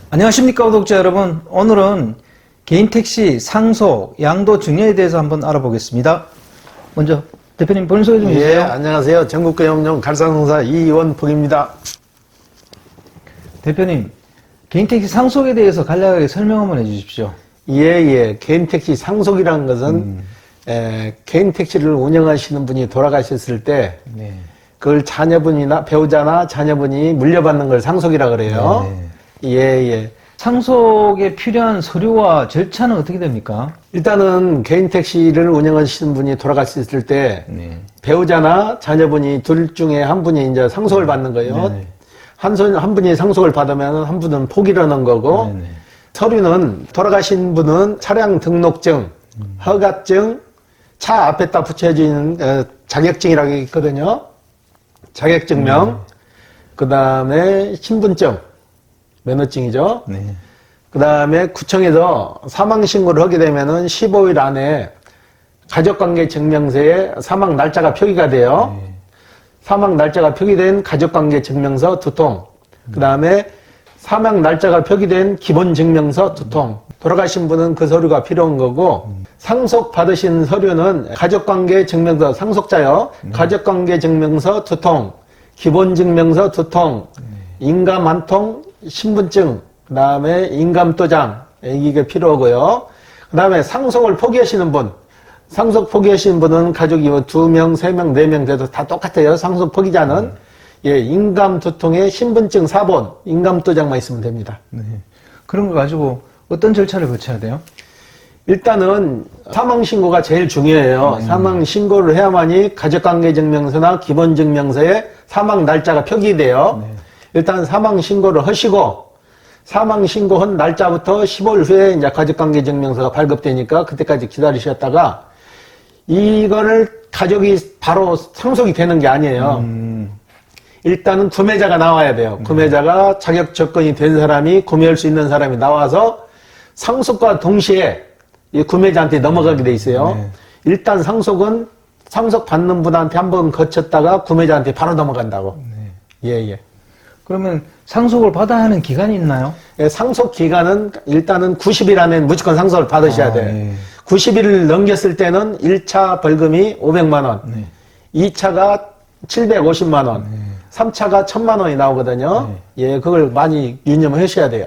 안녕하십니까 구독자 여러분. 오늘은 개인택시 상속, 양도 증여에 대해서 한번 알아보겠습니다. 먼저 대표님 본인 소개 좀 해주세요. 예, 안녕하세요. 전국계엄용 갈상공사 이원복입니다. 대표님, 개인택시 상속에 대해서 간략하게 설명 한번 해주십시오. 예. 개인택시 상속이라는 것은 개인택시를 운영하시는 분이 돌아가셨을 때 네. 그걸 자녀분이나 배우자나 자녀분이 물려받는 걸 상속이라 그래요. 네. 예. 상속에 필요한 서류와 절차는 어떻게 됩니까? 일단은 개인택시를 운영하시는 분이 돌아가셨을 때 네. 배우자나 자녀분이 둘 중에 한 분이 이제 상속을 받는 거예요. 네. 한 분이 상속을 받으면 한 분은 포기를 하는 거고 네. 서류는 돌아가신 분은 차량 등록증, 허가증, 차 앞에다 붙여지는 자격증이라고 있거든요. 자격증명, 그 다음에 신분증, 면허증이죠. 네. 그 다음에 구청에서 사망신고를 하게 되면은 15일 안에 가족관계 증명서에 사망 날짜가 표기가 돼요. 네. 사망 날짜가 표기된 가족관계 증명서 2통, 그 다음에 사망 날짜가 표기된 기본증명서 2통. 돌아가신 분은 그 서류가 필요한 거고, 상속 받으신 서류는 가족관계 증명서, 상속자요. 가족관계 증명서 2통, 기본증명서 2통, 인감 1통, 신분증, 그 다음에 인감도장, 이게 필요하고요. 그 다음에 상속을 포기하시는 분, 상속 포기하시는 분은 가족이 2명, 3명, 4명 돼도 다 똑같아요. 상속 포기자는. 예, 인감 2통에 신분증 4본, 인감도장만 있으면 됩니다. 네. 그런 거 가지고 어떤 절차를 거쳐야 돼요? 일단은 사망신고가 제일 중요해요. 사망신고를 해야만이 가족관계증명서나 기본증명서에 사망 날짜가 표기돼요. 네. 일단 사망신고를 하시고, 사망신고한 날짜부터 15일 후에 이제 가족관계증명서가 발급되니까 그때까지 기다리셨다가, 이거를 가족이 바로 상속이 되는 게 아니에요. 일단은 구매자가 나와야 돼요. 구매자가 자격 조건이 된 사람이 구매할 수 있는 사람이 나와서 상속과 동시에 이 구매자한테 넘어가게 돼 있어요. 네. 일단 상속은 상속 받는 분한테 한번 거쳤다가 구매자한테 바로 넘어간다고. 예. 그러면 상속을 받아야 하는 기간이 있나요? 예, 상속 기간은 일단은 90일 안에 무조건 상속을 받으셔야 돼요. 네. 90일을 넘겼을 때는 1차 벌금이 500만 원, 네. 2차가 750만 원, 3차가 1000만 원이 나오거든요. 예, 그걸 많이 유념하셔야 돼요.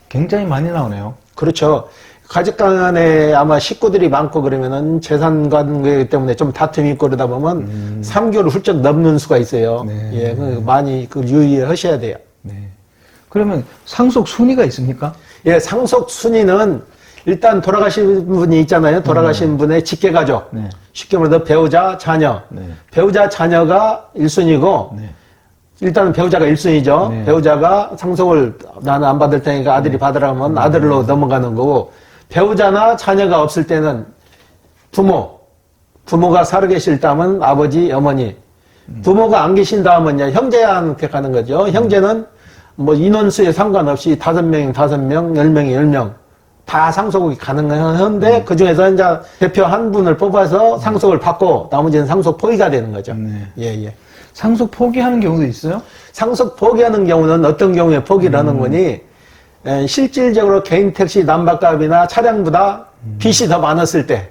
굉장히 많이 나오네요. 그렇죠. 가족 간에 아마 식구들이 많고 그러면은 재산 관계 때문에 좀 다툼이 있고 그러다 보면 3개월을 훌쩍 넘는 수가 있어요. 네. 예, 많이 그 유의하셔야 돼요. 네. 그러면 상속 순위가 있습니까? 예, 상속 순위는 일단 돌아가신 분이 있잖아요. 돌아가신 분의 직계가족. 네. 쉽게 말해서 배우자, 자녀. 네. 배우자, 자녀가 1순위고 네. 일단은 배우자가 1순위죠. 네. 배우자가 상속을 나는 안 받을 테니까 아들이 받으라면 아들로 넘어가는 거고, 배우자나 자녀가 없을 때는 부모가 살아계실 다면 아버지, 어머니, 부모가 안 계신다 하면 형제한테 가는 거죠. 형제는 뭐 인원수에 상관없이 5명이 5명, 10명이 10명 다 상속이 가능한데 그 중에서 이제 대표 한 분을 뽑아서 상속을 받고 나머지는 상속 포기가 되는 거죠. 네. 예. 상속 포기하는 경우도 있어요? 상속 포기하는 경우는 어떤 경우에 포기를 하는 거니, 실질적으로 개인택시 남바값이나 차량보다 빚이 더 많았을 때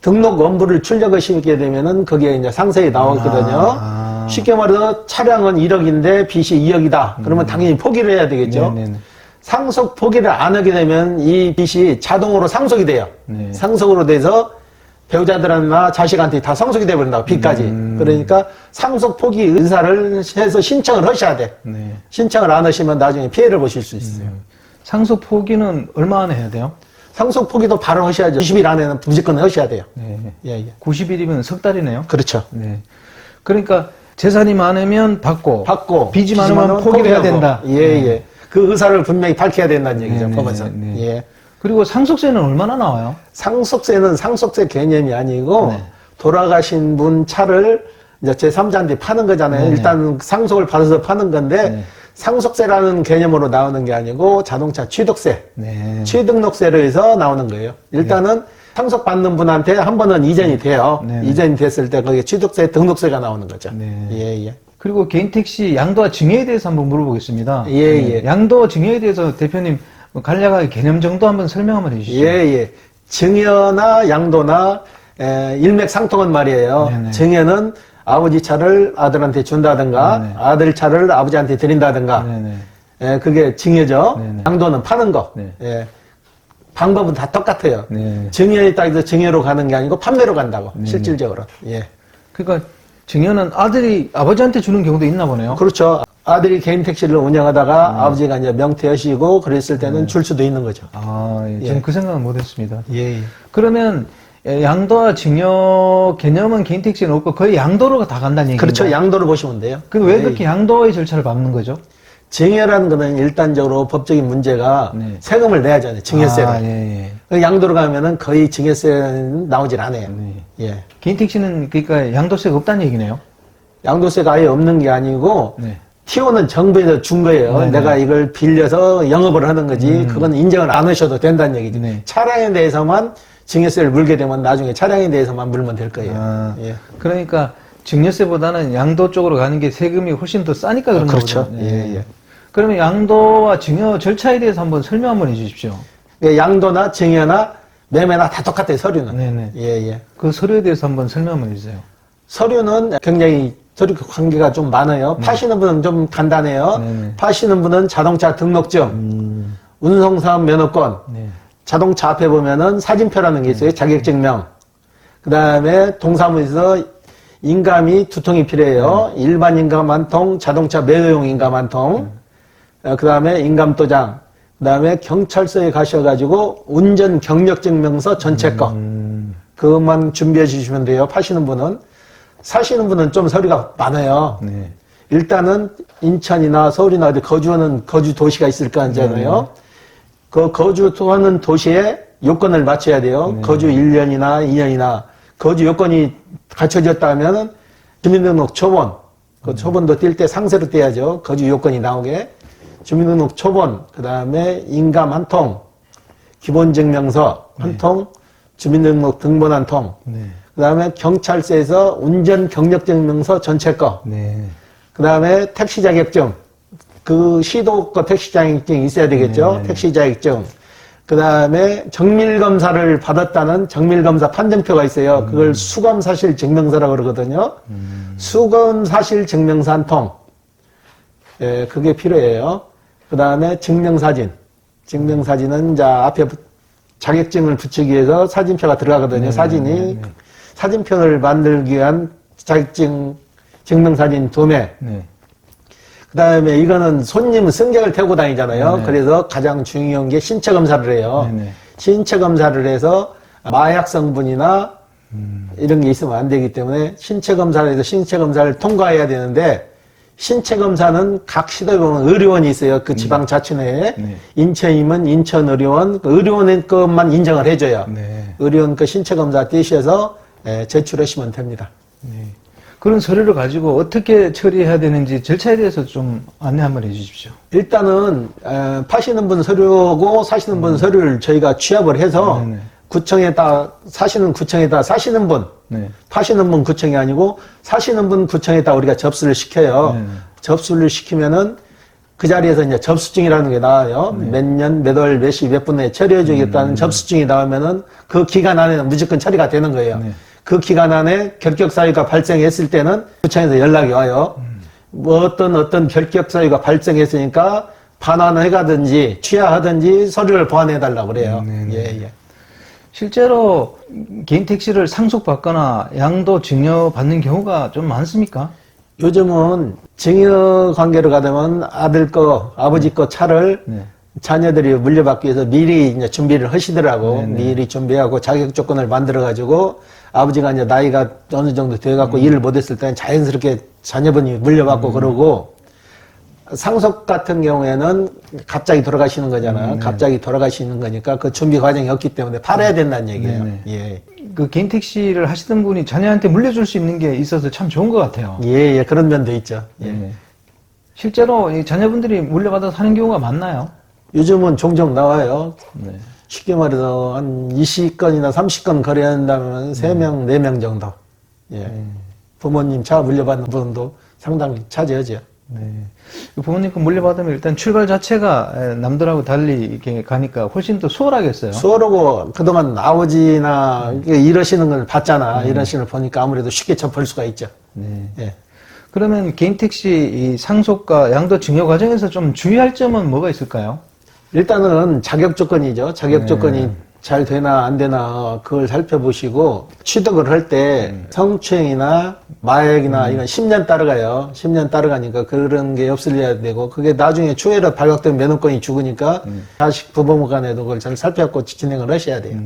등록 원부를 출력하시게 되면은 그게 이제 상세히 나오거든요. 쉽게 말해서 차량은 1억인데 빚이 2억이다. 그러면 당연히 포기를 해야 되겠죠. 네네네. 상속 포기를 안 하게 되면 이 빚이 자동으로 상속이 돼요. 네. 상속으로 돼서 배우자들이나 자식한테 다 상속이 돼버린다고, 빚까지. 그러니까 상속 포기 의사를 해서 신청을 하셔야 돼. 네. 신청을 안 하시면 나중에 피해를 보실 수 있어요. 상속 포기는 얼마 안에 해야 돼요? 상속 포기도 바로 하셔야죠. 90일 안에는 무조건 하셔야 돼요. 네. 예. 90일이면 석 달이네요. 그렇죠. 네. 그러니까 재산이 많으면 받고 빚이 많으면 많으면 포기를 해야 포기하고. 된다. 예. 그 의사를 분명히 밝혀야 된다는 얘기죠. 네, 법에서. 네. 예. 그리고 상속세는 얼마나 나와요? 상속세는 상속세 개념이 아니고 돌아가신 분 차를 이제 제3자한테 파는 거잖아요. 네네. 일단 상속을 받아서 파는 건데 네. 상속세라는 개념으로 나오는 게 아니고 자동차 취득세, 네. 취등록세로 해서 나오는 거예요. 일단은 상속받는 분한테 한 번은 이전이 돼요. 네네. 이전이 됐을 때 거기에 취득세, 등록세가 나오는 거죠. 네. 예. 그리고 개인 택시 양도와 증여에 대해서 한번 물어보겠습니다. 예, 예. 양도 증여에 대해서 대표님 간략하게 개념 정도 한번 설명 한번 해주시죠. 예, 예. 증여나 양도나 일맥상통한 말이에요. 네네. 증여는 아버지 차를 아들한테 준다든가 네네. 아들 차를 아버지한테 드린다든가 네네. 그게 증여죠. 네네. 양도는 파는 거. 네. 예. 방법은 다 똑같아요. 네. 증여에 따라서 증여로 가는 게 아니고 판매로 간다고. 네네. 실질적으로. 예. 그러니까 증여는 아들이 아버지한테 주는 경우도 있나 보네요. 그렇죠. 아들이 개인 택시를 운영하다가 아버지가 이제 명퇴하시고 그랬을 때는 줄 수도 있는 거죠. 아, 예. 예. 저는 그 생각은 못했습니다. 예. 그러면 양도와 증여 개념은 개인 택시는 없고 거의 양도로 다 간다는 얘기인가요? 그렇죠. 양도를 보시면 돼요. 근데 왜 예. 그렇게 양도의 절차를 밟는 거죠? 증여라는 거는 일단적으로 법적인 문제가 네. 세금을 내야 하잖아요. 증여세를. 아, 예, 예. 그 양도로 가면은 거의 증여세는 나오질 않아요. 네. 예. 개인 택시는 그러니까 양도세가 없다는 얘기네요. 양도세가 아예 없는 게 아니고 네. 티오는 정부에서 준 거예요. 네네. 내가 이걸 빌려서 영업을 하는 거지. 그건 인정을 안 하셔도 된다는 얘기죠. 네. 차량에 대해서만 증여세를 물게 되면 나중에 차량에 대해서만 물면 될 거예요. 아, 예. 그러니까 증여세보다는 양도 쪽으로 가는 게 세금이 훨씬 더 싸니까 그런 그렇죠. 거죠. 예, 예. 그러면 양도와 증여 절차에 대해서 한번 설명 한번 해주십시오. 그러니까 양도나 증여나 매매나 다 똑같아요. 서류는. 네네. 예, 예. 그 서류에 대해서 한번 설명 한번 해주세요. 서류는 굉장히 서류 관계가 좀 많아요. 파시는 분은 좀 간단해요. 네네. 파시는 분은 자동차 등록증, 운송사업 면허권, 네. 자동차 앞에 보면은 사진표라는 게 있어요. 자격증명. 그 다음에 동사무소에서 인감이 2통이 필요해요. 일반 인감 1통, 자동차 매도용 인감 1통. 그 다음에 인감도장. 그 다음에 경찰서에 가셔가지고 운전 경력증명서 전체 거. 그것만 준비해 주시면 돼요. 파시는 분은. 사시는 분은 좀 서류가 많아요. 네. 일단은 인천이나 서울이나 어디 거주하는 거주 도시가 있을 거 아니잖아요. 그 거주하는 도시에 요건을 맞춰야 돼요. 거주 1년이나 2년이나 거주 요건이 갖춰졌다면은 주민등록 초본, 그 초본도 뛸 때 상세로 떼야죠. 거주 요건이 나오게. 주민등록 초본, 그 다음에 인감 1통, 기본증명서 1통, 주민등록 등본 1통, 네. 그 다음에 경찰서에서 운전 경력증명서 전체 거, 네. 그 다음에 택시 자격증, 그 시도 거 택시 자격증이 있어야 되겠죠. 네. 택시 자격증. 그 다음에 정밀검사를 받았다는 정밀검사 판정표가 있어요. 그걸 수검사실 증명서라고 그러거든요. 수검사실 증명서 한 통. 예, 그게 필요해요. 그 다음에 증명사진. 증명사진은 이제 앞에 자격증을 붙이기 위해서 사진표가 들어가거든요. 사진이. 사진표를 만들기 위한 자격증 증명사진 2매. 네. 그 다음에 이거는 손님 승객을 태우고 다니잖아요. 네네. 그래서 가장 중요한 게 신체 검사를 해요. 네네. 신체 검사를 해서 마약 성분이나 이런 게 있으면 안 되기 때문에 신체 검사를 해서 신체 검사를 통과해야 되는데 신체 검사는 각 시도에 보면 의료원이 있어요. 그 지방자치 내에. 네. 인천이면 인천의료원, 그 의료원 것만 인정을 해줘요. 네. 의료원 그 신체 검사 떼셔서 제출하시면 됩니다. 네. 그런 서류를 가지고 어떻게 처리해야 되는지 절차에 대해서 좀 안내 한번 해주십시오. 일단은 파시는 분 서류고 사시는 분 서류를 저희가 취합을 해서 네네. 구청에다 사시는 구청에다 사시는 분 네. 파시는 분 구청이 아니고 사시는 분 구청에다 우리가 접수를 시켜요. 네네. 접수를 시키면은 그 자리에서 이제 접수증이라는 게 나와요. 몇 년, 몇 월, 몇 시, 몇 분에 처리해 주겠다는 접수증이 나오면은 그 기간 안에는 무조건 처리가 되는 거예요. 네. 그 기간 안에 결격 사유가 발생했을 때는 구청에서 연락이 와요. 뭐 어떤 결격 사유가 발생했으니까 반환을 해가든지 취하하든지 서류를 보완해 달라고 그래요. 예, 예. 실제로 개인 택시를 상속받거나 양도 증여 받는 경우가 좀 많습니까? 요즘은 증여 관계로 가되면 아들 거, 아버지 거 차를 네. 자녀들이 물려받기 위해서 미리 이제 준비를 하시더라고. 네네. 미리 준비하고 자격 조건을 만들어가지고 아버지가 이제 나이가 어느 정도 돼갖고 일을 못했을 때는 자연스럽게 자녀분이 물려받고 그러고 상속 같은 경우에는 갑자기 돌아가시는 거잖아요. 갑자기 돌아가시는 거니까 그 준비 과정이 없기 때문에 팔아야 된다는 얘기예요. 네네. 예. 그 개인 택시를 하시던 분이 자녀한테 물려줄 수 있는 게 있어서 참 좋은 것 같아요. 예, 예, 그런 면도 있죠. 예. 네. 실제로 이 자녀분들이 물려받아서 사는 경우가 많나요? 요즘은 종종 나와요. 네. 쉽게 말해서 한 20건이나 30건 거래한다면 3명, 4명 정도. 예. 부모님 차 물려받는 분도 상당히 차지하죠. 네. 부모님께 물려받으면 일단 출발 자체가 남들하고 달리 이렇게 가니까 훨씬 더 수월하겠어요. 수월하고 그동안 아버지나 이러시는 걸 봤잖아. 이러시는 걸 보니까 아무래도 쉽게 접할 수가 있죠. 네. 예. 그러면 개인 택시 이 상속과 양도 증여 과정에서 좀 주의할 점은 뭐가 있을까요? 일단은 자격 조건이죠. 자격 네. 조건이 잘 되나 안 되나 그걸 살펴보시고 취득을 할 때 성추행이나 마약이나 이건 10년 따라가요. 10년 따라가니까 그런 게 없을려야 되고 그게 나중에 추후에 발각되면 면허권이 죽으니까 자식 부모 간에도 그걸 잘 살펴갖고 진행을 하셔야 돼요.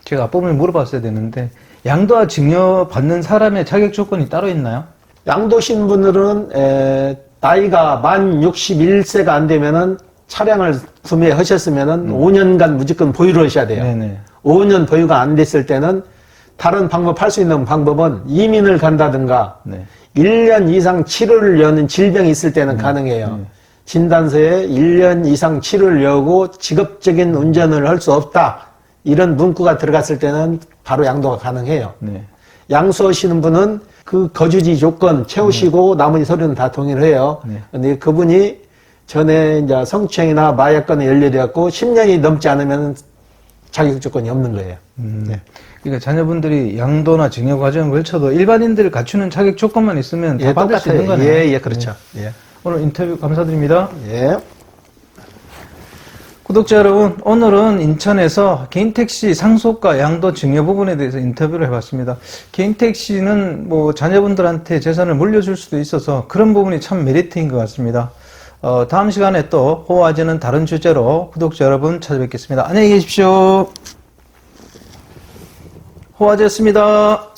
제가 앞부분에 물어봤어야 되는데 양도와 증여 받는 사람의 자격 조건이 따로 있나요? 양도신 분들은 나이가 만 61세가 안 되면은 차량을 구매하셨으면은 5년간 무조건 보유를 하셔야 돼요. 네네. 5년 보유가 안 됐을 때는 다른 방법 할 수 있는 방법은 이민을 간다든가 네. 1년 이상 치료를 여는 질병이 있을 때는 가능해요. 진단서에 1년 이상 치료를 여고 직업적인 운전을 할 수 없다. 이런 문구가 들어갔을 때는 바로 양도가 가능해요. 네. 양수하시는 분은 그 거주지 조건 채우시고 나머지 서류는 다 동의를 해요. 네. 근데 그분이 전에 이제 성추행이나 마약건에 연루되었고 10년이 넘지 않으면 자격 조건이 없는 거예요. 네. 그러니까 자녀분들이 양도나 증여 과정을 걸쳐도 일반인들 갖추는 자격 조건만 있으면 다 받을 수 있는 거네요. 예, 예, 그렇죠. 예. 오늘 인터뷰 감사드립니다. 예. 구독자 여러분, 오늘은 인천에서 개인택시 상속과 양도 증여 부분에 대해서 인터뷰를 해봤습니다. 개인택시는 뭐 자녀분들한테 재산을 물려줄 수도 있어서 그런 부분이 참 메리트인 것 같습니다. 다음 시간에 또 호화제는 다른 주제로 구독자 여러분 찾아뵙겠습니다. 안녕히 계십시오. 호화제였습니다.